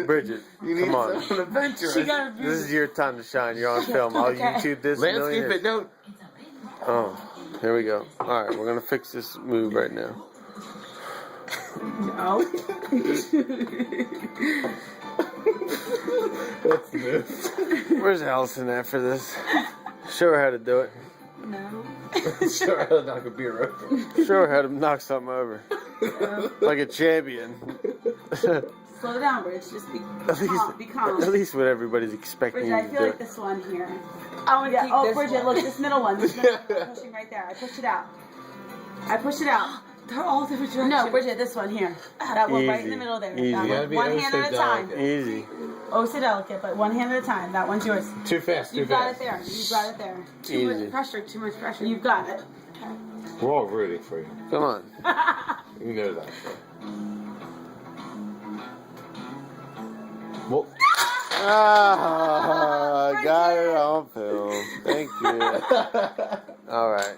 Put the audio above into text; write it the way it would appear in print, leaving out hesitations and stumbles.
Bridget, You need come on. some adventure. She got a This is your time to shine. You're on film. I'll YouTube this. Landscape it, don't. Oh, here we go. All right, we're gonna fix this move right now. No. That's this. Where's Allison at for this? Show her how to do it. No. Sure, I'll knock a beer over. Show her how to knock something over. Like a champion. Slow down, Bridge. Just be calm. Be calm. At least what everybody's expecting Bridget, you I to feel do. like this one here. I want to keep Oh, this Bridget, one. look, this middle one. This middle one. I'm pushing right there. I pushed it out. I pushed it out. They're all different directions. No, Bridget, this one here. That one right in the Easy. middle there. Easy. That You gotta one. be One ever hand so at a time. delicate. Easy. Oh, so delicate, but one hand at a time. That one's yours. Too fast, too You've got fast. it there. You've got it there. Too much Easy. pressure. Too much pressure. You've got it. We're all rooting for you. Come on. You know that. Well, Ah, got it on film. Thank you. All right.